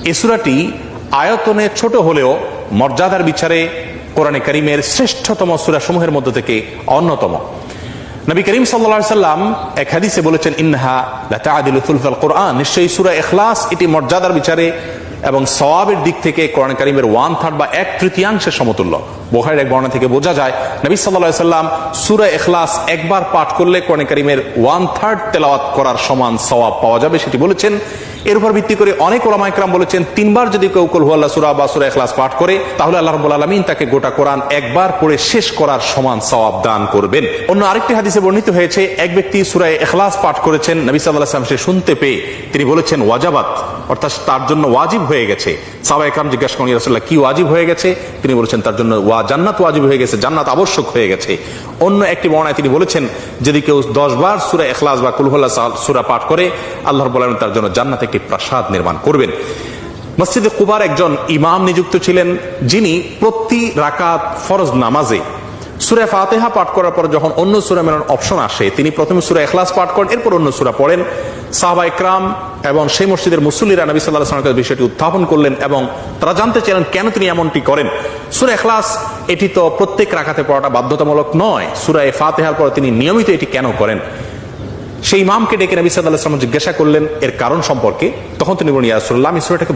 এই সূরাটি আয়তনে ছোট হলেও মর্যাদার বিচারে কোরআনে কারীমের শ্রেষ্ঠতম সূরা সমূহের মধ্য থেকে অন্যতম। নবী করিম সাল্লাল্লাহু আলাইহি সাল্লাম এক হাদিসে বলেছেন, ইন্নাহা লাতা'দিলু থুলুসাল কোরআন, নিশ্চয়ই সূরা ইখলাস এটি মর্যাদার বিচারে এবং সওয়াবের দিক থেকে কোরআন কারীমের 1/3 বা 1/3 সমতুল্য। বুখারীর এক বর্ণনা থেকে বোঝা যায় নবী সাল্লাল্লাহু আলাইহি সাল্লাম সূরা ইখলাস একবার পাঠ করলে কোরআন কারীমের 1/3 তেলাওয়াত করার সমান সওয়াব পাওয়া যাবে, সেটি বলেছেন। এর উপর ভিত্তি করে অনেক উলামা ইকরাম বলেছেন, 3 বার যদি কেউ কুল হুয়াল্লাহ সূরা বা সূরা ইখলাস পাঠ করে তাহলে আল্লাহ রাব্বুল আলামিন তাকে গোটা কোরআন একবার পড়ে শেষ করার সমান সওয়াব দান করবেন। অন্য আরেকটি হাদিসে বর্ণিত হয়েছে, এক ব্যক্তি সূরা ইখলাস পাঠ করেছেন, নবী সাল্লাল্লাহু আলাইহি ওয়াসাল্লাম সে শুনতে পেয়ে তিনি বলেছেন ওয়াজাবাত, অর্থাৎ তার জন্য ওয়াজিব হয়ে গেছে। সাহাবা ইকরাম জিজ্ঞাসা করেন, ইয়া রাসূলুল্লাহ কি ওয়াজিব হয়ে গেছে? তিনি বলেছেন তার জন্য জান্নাত ওয়াজিব হয়ে গেছে, জান্নাত আবশ্যক হয়ে গেছে। অন্য একটি বর্ণনায় তিনি বলেছেন, যদি কেউ 10 বার সূরা ইখলাস বা কুল হুয়াল্লাহ সূরা পাঠ করে আল্লাহ রাব্বুল আলামিন তার জন্য জান্নাতে একটি প্রাসাদ নির্মাণ করবেন। মসজিদে কুবার একজন ইমাম নিযুক্ত ছিলেন, যিনি প্রতি রাকাত ফরজ নামাজে সূরা ফাতিহা পাঠ করার পর যখন অন্য সূরা মেলানোর অপশন আসে, তিনি প্রথমে সূরা ইখলাস পাঠ করেন, এরপর অন্য সূরা পড়েন। সাহাবা ইকরাম এবং সেই মসজিদের মুসল্লিরা নবী সাল্লাল্লাহু আলাইহি ওয়াসাল্লামের বিষয়টি উত্থাপন করলেন এবং তারা জানতে চাইলেন কেন তিনি এমনটি করেন। সূরা ইখলাস এটি তো প্রত্যেক রাকাতে পড়াটা বাধ্যতামূলক নয়, সূরা ফাতিহার পর তিনি নিয়মিত এটি কেন করেন? সেই ইমামকে ডেকে নবী সাল্লাল্লাহু আলাইহি ওয়াসাল্লাম জিজ্ঞাসা করলেন এর কারণ সম্পর্কে। তখন তিনি বলেন, ইয়া রাসূলুল্লাহ, আমি সূরাটাকে